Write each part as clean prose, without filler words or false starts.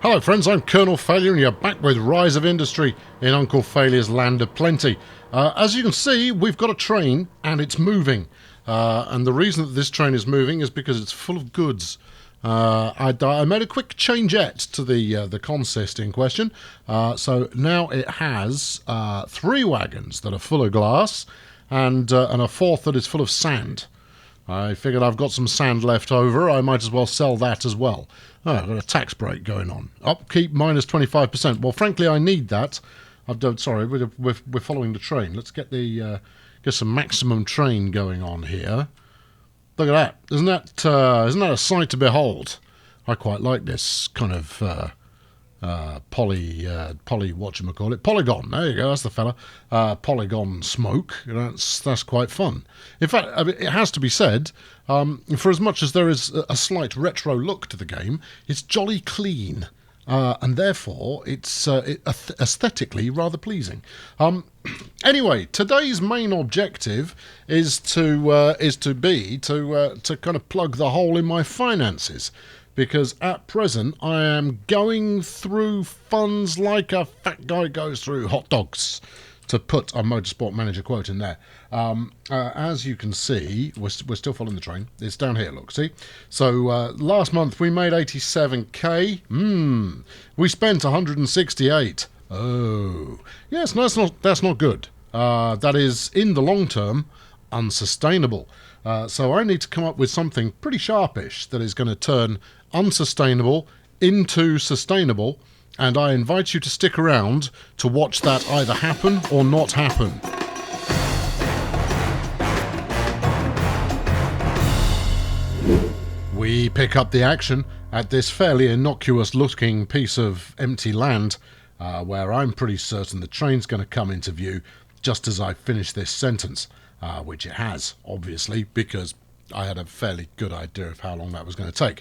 Hello friends, I'm Colonel Failure and you're back with Rise of Industry in Uncle Failure's Land of Plenty. As you can see, we've got a train and it's moving. And the reason that this train is moving is because it's full of goods. I made a quick changeette to the consist in question. So now it has 3 wagons that are full of glass and a 4th that is full of sand. I figured I've got some sand left over, I might as well sell that as well. Oh, I've got a tax break going on. Upkeep minus 25%. Well, frankly, I need that. Sorry, we're following the train. Let's get some maximum train going on here. Look at that. Isn't that a sight to behold? I quite like this kind of polygon. There you go, that's the fella. Polygon smoke. That's quite fun. In fact, it has to be said, for as much as there is a slight retro look to the game, it's jolly clean. And therefore, it's aesthetically rather pleasing. Anyway, today's main objective is to kind of plug the hole in my finances, because at present I am going through funds like a fat guy goes through hot dogs, to put a Motorsport Manager quote in there. As you can see, we're still following the train. It's down here, look, see? So last month we made 87k. We spent 168. Oh. Yes, no, that's not good. That is, in the long term, unsustainable. So I need to come up with something pretty sharpish that is going to turn unsustainable into sustainable, and I invite you to stick around to watch that either happen or not happen. We pick up the action at this fairly innocuous looking piece of empty land, where I'm pretty certain the train's going to come into view just as I finish this sentence, which it has, obviously, because I had a fairly good idea of how long that was going to take.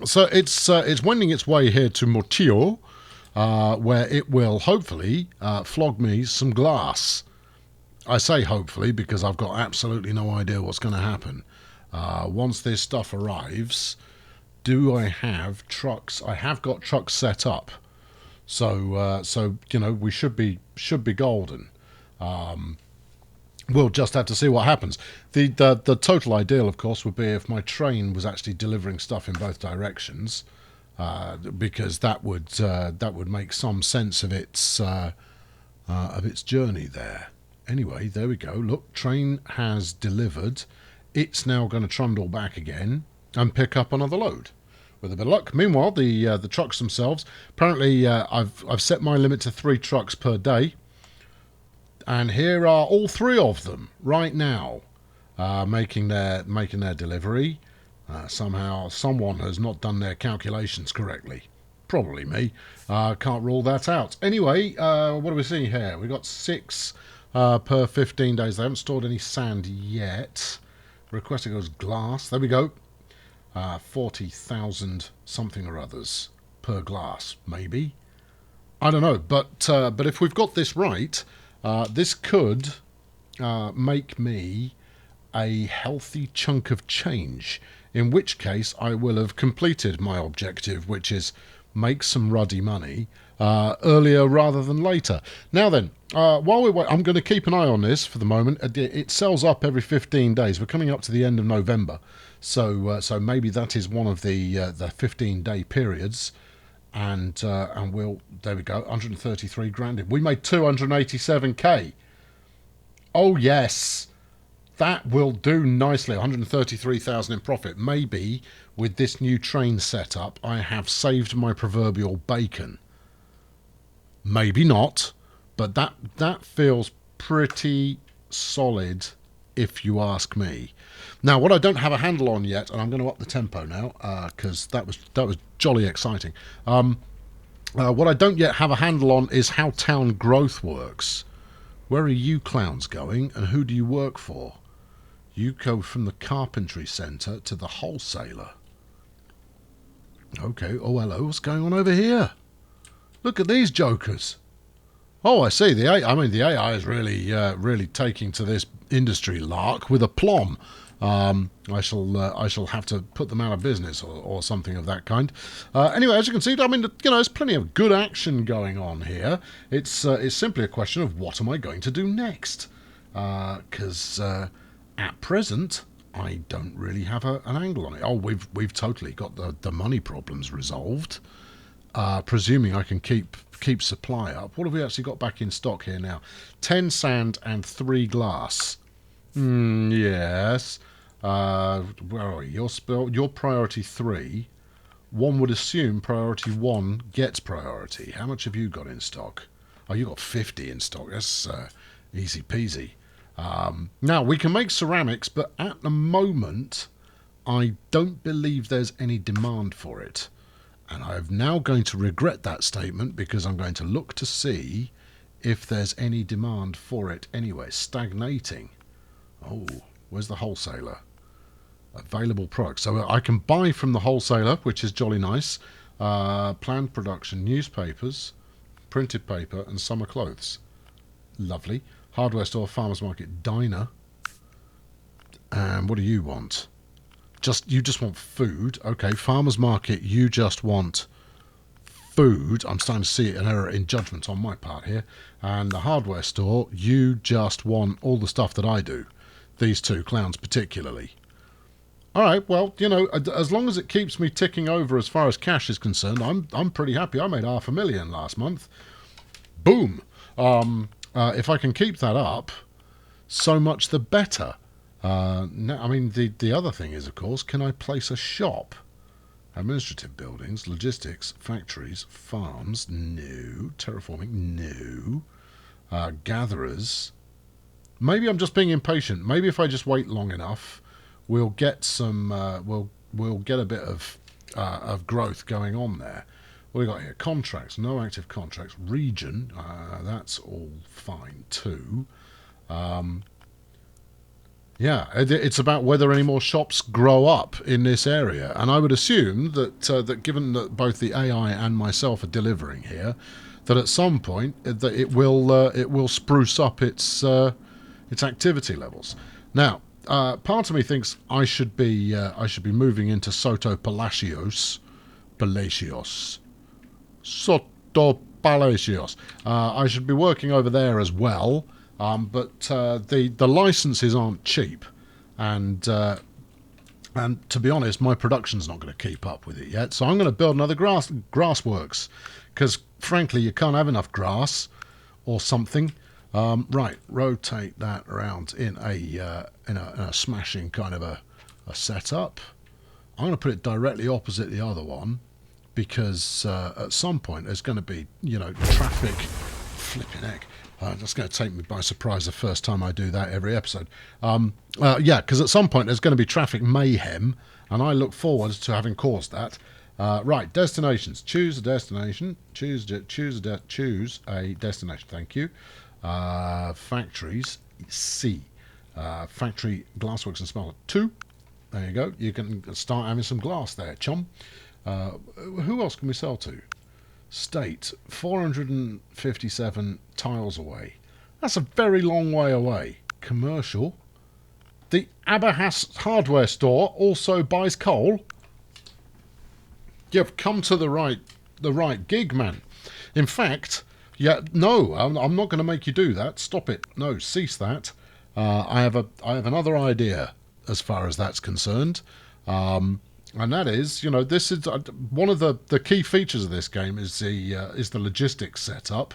So it's wending its way here to Mortillo, where it will hopefully flog me some glass. I say hopefully because I've got absolutely no idea what's going to happen. Once this stuff arrives, do I have trucks? I have got trucks set up, so you know, we should be golden. We'll just have to see what happens. The total ideal, of course, would be if my train was actually delivering stuff in both directions, because that would make some sense of its journey there. Anyway, there we go. Look, train has delivered. It's now going to trundle back again and pick up another load with a bit of luck. Meanwhile, the trucks themselves, apparently, I've set my limit to 3 trucks per day. And here are all 3 of them right now, making their delivery. Somehow, someone has not done their calculations correctly. Probably me. Can't rule that out. Anyway, what are we seeing here? We've got 6 per 15 days. They haven't stored any sand yet. Requesting goes glass. There we go. 40,000 something or others per glass, maybe. I don't know. But if we've got this right, this could make me a healthy chunk of change, in which case I will have completed my objective, which is make some ruddy money earlier rather than later. Now then, while we wait, I'm going to keep an eye on this for the moment. It sells up every 15 days. We're coming up to the end of November, so maybe that is one of the 15-day periods. And we'll, there we go, 133 grand. We made 287k. Oh yes, that will do nicely. 133,000 in profit. Maybe with this new train setup, I have saved my proverbial bacon. Maybe not, but that feels pretty solid, if you ask me. Now, what I don't have a handle on yet, and I'm going to up the tempo now, because that was jolly exciting. What I don't yet have a handle on is how town growth works. Where are you clowns going, and who do you work for? You go from the carpentry centre to the wholesaler. Okay, oh hello, what's going on over here? Look at these jokers. Oh, I see. The AI is really taking to this industry lark with aplomb. I shall have to put them out of business or something of that kind. Anyway, as you can see, I mean, there's plenty of good action going on here. It's simply a question of what am I going to do next? Because at present, I don't really have an angle on it. Oh, we've totally got the money problems resolved. Presuming I can keep supply up. What have we actually got back in stock here now? 10 sand and 3 glass. Yes. Where are you? Your priority 3. One would assume priority 1 gets priority. How much have you got in stock? Oh, you got 50 in stock. That's easy peasy. Now, we can make ceramics, but at the moment, I don't believe there's any demand for it. And I'm now going to regret that statement because I'm going to look to see if there's any demand for it anyway. Stagnating. Oh, where's the wholesaler? Available products. So I can buy from the wholesaler, which is jolly nice. Planned production, newspapers, printed paper, and summer clothes. Lovely. Hardware store, farmers market, diner. And what do you want? You just want food. Okay, farmers market, you just want food. I'm starting to see an error in judgment on my part here. And the hardware store, you just want all the stuff that I do. These two clowns particularly. All right, well, as long as it keeps me ticking over as far as cash is concerned, I'm pretty happy. I made $500,000 last month. Boom. If I can keep that up, so much the better. No, I mean, the other thing is, of course, can I place a shop? Administrative buildings, logistics, factories, farms, no. Terraforming, no. Gatherers. Maybe I'm just being impatient. Maybe if I just wait long enough, we'll get some. We'll get a bit of growth going on there. What we got here? Contracts, no active contracts. Region, that's all fine too. Yeah, it's about whether any more shops grow up in this area, and I would assume that given that both the AI and myself are delivering here, that at some point that it will spruce up its activity levels. Now, part of me thinks I should be moving into Soto Palacios, Soto Palacios. I should be working over there as well. But the licenses aren't cheap, and to be honest, my production's not going to keep up with it yet. So I'm going to build another grass works, because frankly, you can't have enough grass or something. Right, rotate that around in a smashing kind of a setup. I'm going to put it directly opposite the other one, because at some point there's going to be traffic. Flipping heck. That's going to take me by surprise the first time I do that every episode. Yeah, because at some point there's going to be traffic mayhem, and I look forward to having caused that. Right, destinations. Choose a destination. Choose a destination. Thank you. Factories. C. Factory glassworks and smelter 2. There you go. You can start having some glass there, chum. Who else can we sell to? State, 457 tiles away. That's a very long way away. Commercial. The Abahas hardware store also buys coal. You've come to the right gig, man. In fact, no, I'm not going to make you do that. Stop it. No, cease that. I have another idea as far as that's concerned. And that is, this is one of the key features of this game is the logistics setup,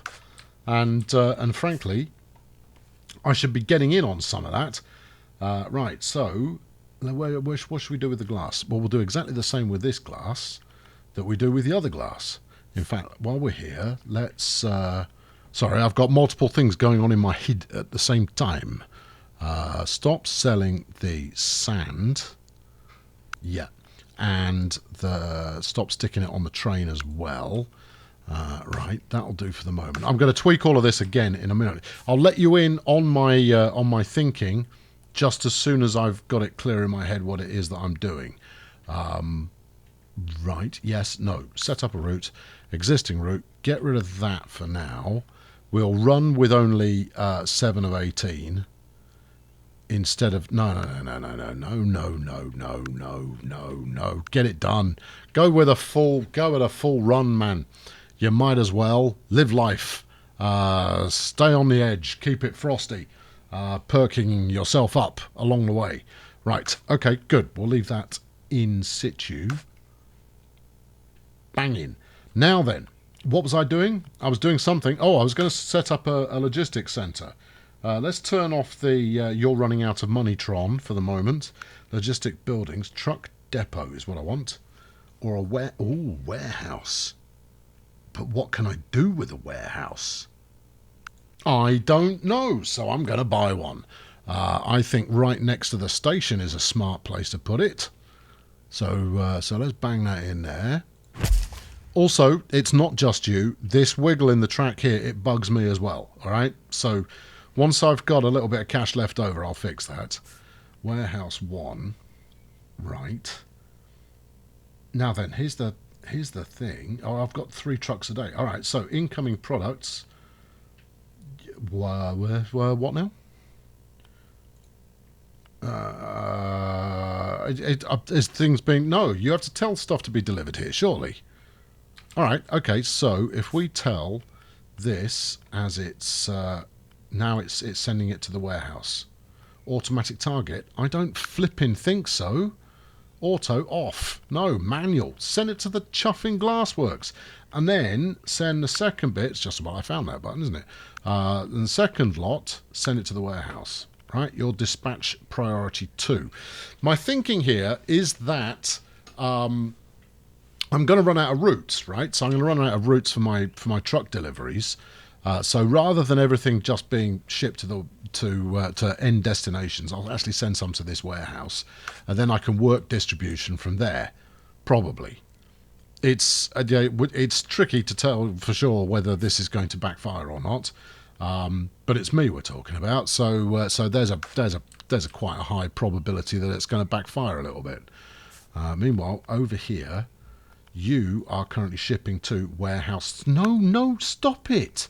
and frankly, I should be getting in on some of that. Right, so what should we do with the glass? Well, we'll do exactly the same with this glass that we do with the other glass. In fact, while we're here, let's. Sorry, I've got multiple things going on in my head at the same time. Stop selling the sand. Yeah. And stop sticking it on the train as well. Right, that'll do for the moment. I'm going to tweak all of this again in a minute. I'll let you in on my thinking just as soon as I've got it clear in my head what it is that I'm doing. Right, yes, no. Set up a route, existing route. Get rid of that for now. We'll run with only 7 of 18. instead of no. Get it done. Go with a full run, man. You might as well live life. Stay on the edge. Keep it frosty. Perking yourself up along the way. Right. Okay. Good. We'll leave that in situ. Banging. Now then, what was I doing? I was doing something. Oh, I was going to set up a logistics centre. Let's turn off the you're running out of money Tron for the moment. Logistic buildings. Truck depot is what I want. Or a warehouse. But what can I do with a warehouse? I don't know, so I'm going to buy one. I think right next to the station is a smart place to put it. So let's bang that in there. Also, it's not just you. This wiggle in the track here, it bugs me as well. All right. So once I've got a little bit of cash left over, I'll fix that. Warehouse 1. Right. Now then, here's the thing. Oh, I've got 3 trucks a day. All right. So incoming products. What now? Is things being... No, you have to tell stuff to be delivered here, surely. All right, okay, so if we tell this as it's... now it's sending it to the warehouse. Automatic target. I don't flipping think so. Auto off. No, manual. Send it to the chuffing glassworks. And then send the second bit. It's just about I found that button, isn't it? And the second lot, send it to the warehouse. Right? Your dispatch priority 2. My thinking here is that I'm going to run out of routes, right? So I'm going to run out of routes for my truck deliveries. So rather than everything just being shipped to end destinations, I'll actually send some to this warehouse, and then I can work distribution from there. Probably, it's tricky to tell for sure whether this is going to backfire or not. But it's me we're talking about, so there's a quite a high probability that it's going to backfire a little bit. Meanwhile, over here, you are currently shipping to warehouse. No, stop it!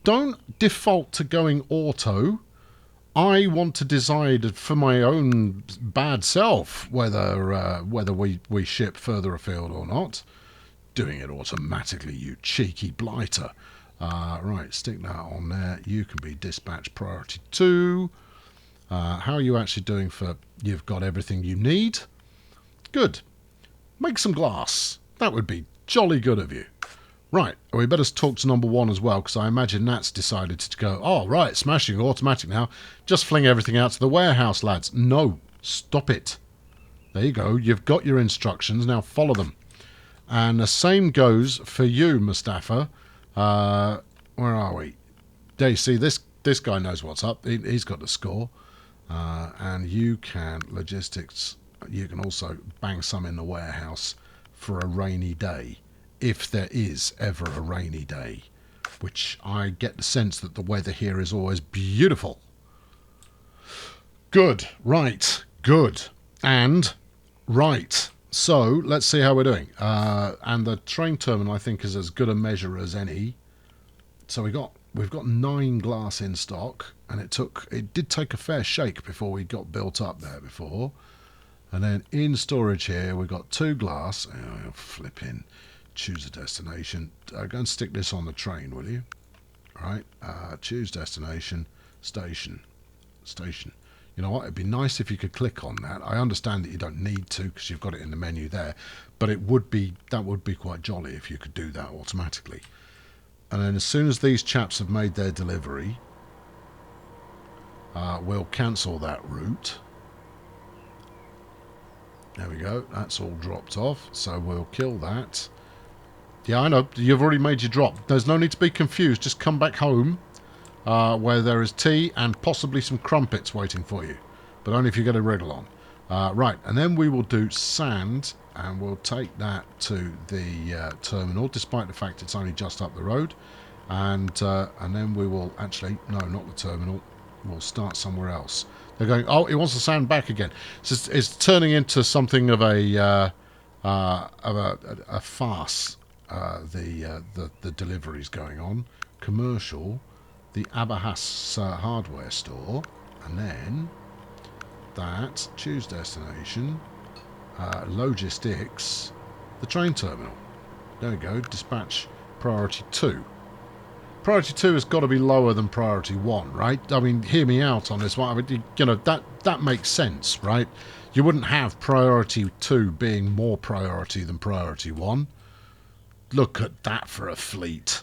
Don't default to going auto. I want to decide for my own bad self whether we ship further afield or not. Doing it automatically, you cheeky blighter. Right, stick that on there. You can be dispatch priority 2. How are you actually doing for... You've got everything you need. Good. Make some glass. That would be jolly good of you. Right, we better talk to number 1 as well, because I imagine that's decided to go, oh, right, smashing, automatic now. Just fling everything out to the warehouse, lads. No, stop it. There you go. You've got your instructions. Now follow them. And the same goes for you, Mustafa. Where are we? There you see, this guy knows what's up. He's got the score. And you can, logistics, you can also bang some in the warehouse for a rainy day. If there is ever a rainy day, which I get the sense that the weather here is always beautiful. Good, right, good, and right. So let's see how we're doing. And the train terminal, I think, is as good a measure as any. So we've got 9 glass in stock, and it did take a fair shake before we got built up there before. And then in storage here, we've got 2 glass. Oh, flipping. Choose a destination. Go and stick this on the train, will you? All right. Choose destination. Station. You know what? It'd be nice if you could click on that. I understand that you don't need to because you've got it in the menu there, but that would be quite jolly if you could do that automatically. And then as soon as these chaps have made their delivery, we'll cancel that route. There we go. That's all dropped off. So we'll kill that. Yeah, I know. You've already made your drop. There's no need to be confused. Just come back home where there is tea and possibly some crumpets waiting for you. But only if you get a wriggle on. Right, and then we will do sand, and we'll take that to the terminal, despite the fact it's only just up the road. And then we will actually... No, not the terminal. We'll start somewhere else. They're going, oh, he wants the sand back again. It's turning into something of a farce. The deliveries going on. Commercial, the Abahas hardware store, and then that. Choose destination. Logistics. The train terminal. There we go. Dispatch priority 2. Priority 2 has got to be lower than priority 1, right? I mean, hear me out on this one. I mean, you know, that makes sense, right? You wouldn't have priority 2 being more priority than priority 1. Look at that for a fleet.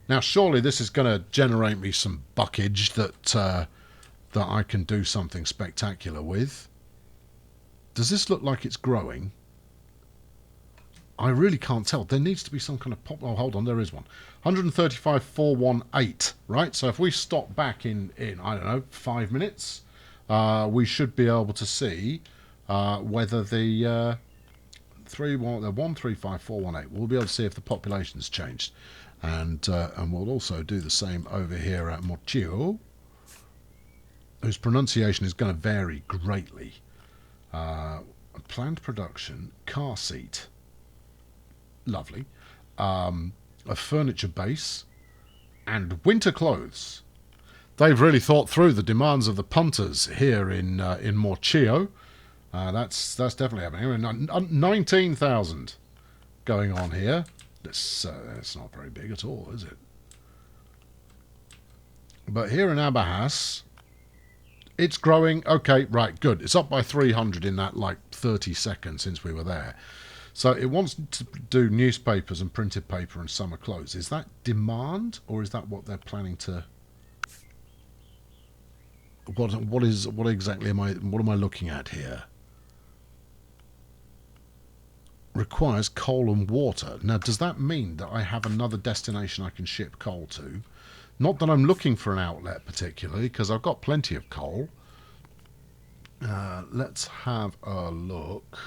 Now, surely this is going to generate me some buckage that I can do something spectacular with. Does this look like it's growing? I really can't tell. There needs to be some kind of pop. Oh, hold on, there is one. 135,418, right? So if we stop back in I don't know, 5 minutes, we should be able to see whether the 135,418. We'll be able to see if the population's changed, and we'll also do the same over here at Mochio, whose pronunciation is going to vary greatly. Planned production, car seat. Lovely. A furniture base and winter clothes. They've really thought through the demands of the punters here in Morchio. That's definitely happening. 19,000 going on here. That's not very big at all, is it? But here in Abahas, it's growing. Okay, right, good. It's up by 300 in that, like, 30 seconds since we were there. So it wants to do newspapers and printed paper and summer clothes. Is that demand, or is that what they're planning to... What exactly am I looking at here? Requires coal and water. Now, does that mean that I have another destination I can ship coal to? Not that I'm looking for an outlet particularly, because I've got plenty of coal. Let's have a look.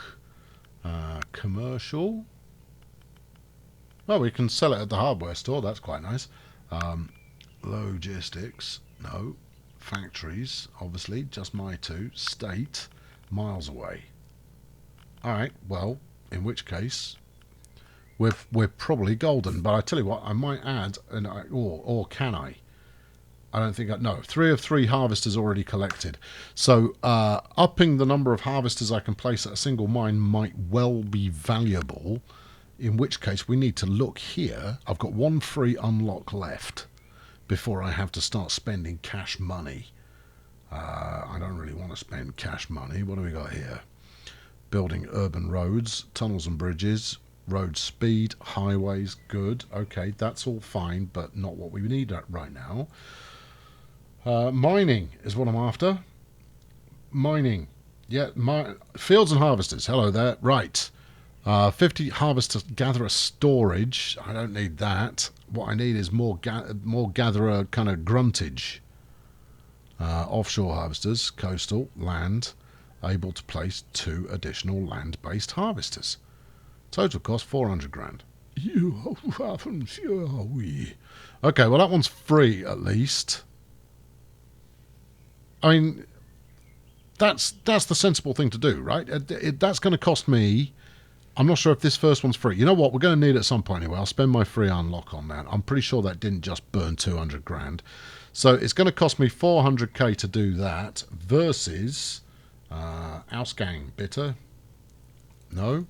Commercial. Well, we can sell it at the hardware store. That's quite nice. Logistics. No. Factories. Obviously, just my two. State. Miles away. Alright, well, in which case, we're probably golden. But I tell you what, I might add, or can I? I don't think no. 3 of 3 harvesters already collected. So upping the number of harvesters I can place at a single mine might well be valuable. In which case we need to look here. I've got 1 free unlock left before I have to start spending cash money. I don't really want to spend cash money. What do we got here? Building urban roads, tunnels and bridges, road speed, highways, good. Okay, that's all fine, but not what we need right now. Mining is what I'm after. Mining. Yeah, fields and harvesters. Hello there. Right. 50 harvester gatherer storage. I don't need that. What I need is more gatherer kind of gruntage. Offshore harvesters, coastal, land, able to place 2 additional land-based harvesters. Total cost 400 grand. Okay, well that one's free at least. I mean, that's the sensible thing to do, right? That's going to cost me... I'm not sure if this first one's free. You know what? We're going to need it at some point anyway. I'll spend my free unlock on that. I'm pretty sure that didn't just burn 200 grand. So it's going to cost me 400k to do that versus Ausgang Bitter. No.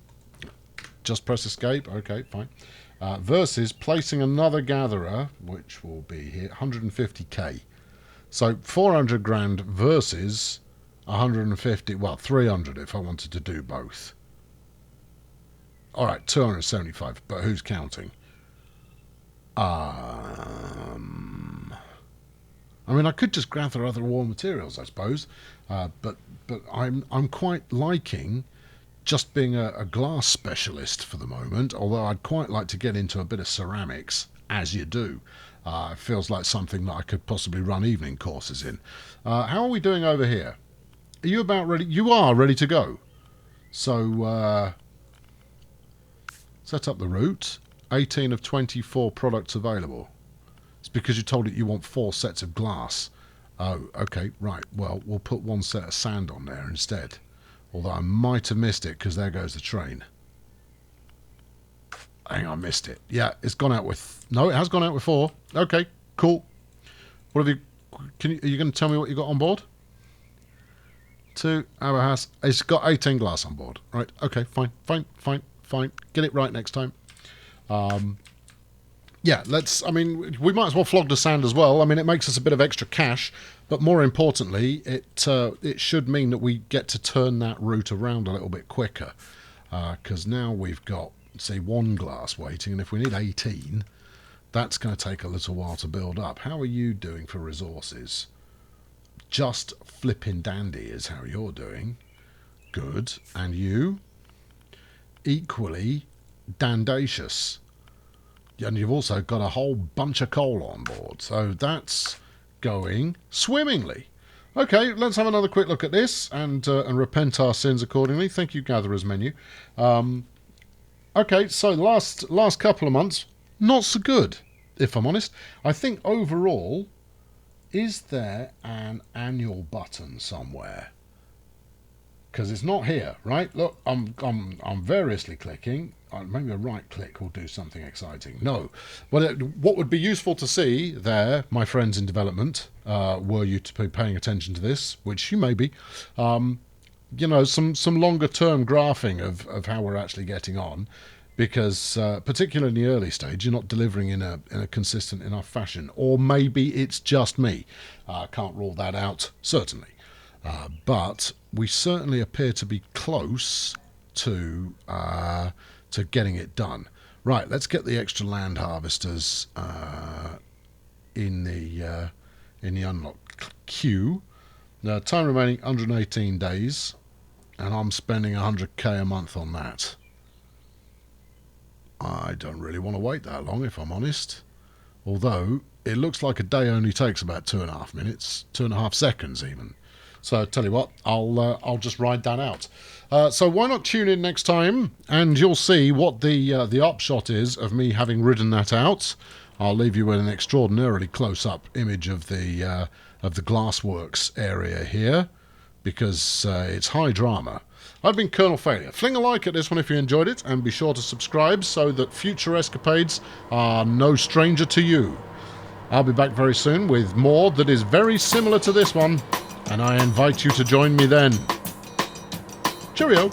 Just press escape. Okay, fine. Versus placing another gatherer, which will be here, 150k. So 400 grand versus 150, well, 300 if I wanted to do both. All right, 275, but who's counting? I mean, I could just gather other raw materials, I suppose, but I'm quite liking just being a glass specialist for the moment, although I'd quite like to get into a bit of ceramics, as you do. It feels like something that I could possibly run evening courses in. How are we doing over here? Are you about ready? You are ready to go. So, set up the route. 18 of 24 products available. It's because you told it you want 4 sets of glass. Oh, okay, right. Well, we'll put 1 set of sand on there instead. Although I might have missed it because there goes the train. I think I missed it. Yeah, it's gone out with... No, it has gone out with 4. Okay, cool. What have you... Are you going to tell me what you got on board? to our house. It's got 18 glass on board. Right, okay, fine. Get it right next time. Yeah, I mean, we might as well flog the sand as well. I mean, it makes us a bit of extra cash, but more importantly, it should mean that we get to turn that route around a little bit quicker. Because now we've got, say, 1 glass waiting, and if we need 18, that's going to take a little while to build up. How are you doing for resources? Just flipping dandy is how you're doing. Good. And you? Equally dandacious. And you've also got a whole bunch of coal on board. So that's going swimmingly. Okay, let's have another quick look at this and repent our sins accordingly. Thank you, Gatherer's Menu. Okay, so the last couple of months, not so good, if I'm honest. I think overall, is there an annual button somewhere? Because it's not here, right? Look, I'm variously clicking. Maybe a right click will do something exciting. No. Well, what would be useful to see there, my friends in development, were you to be paying attention to this, which you may be, you know, some longer term graphing of how we're actually getting on, because particularly in the early stage, you're not delivering in a consistent enough fashion. Or maybe it's just me. Can't rule that out, certainly. But we certainly appear to be close to getting it done. Right, let's get the extra land harvesters in the unlock queue. Now, time remaining 118 days, and I'm spending 100k a month on that. I don't really want to wait that long, if I'm honest. Although it looks like a day only takes about 2.5 minutes, 2.5 seconds even. So tell you what, I'll just ride that out. So why not tune in next time, and you'll see what the upshot is of me having ridden that out. I'll leave you with an extraordinarily close-up image of the glassworks area here, because it's high drama. I've been Colonel Failure. Fling a like at this one if you enjoyed it, and be sure to subscribe so that future escapades are no stranger to you. I'll be back very soon with more that is very similar to this one, and I invite you to join me then. Cheerio!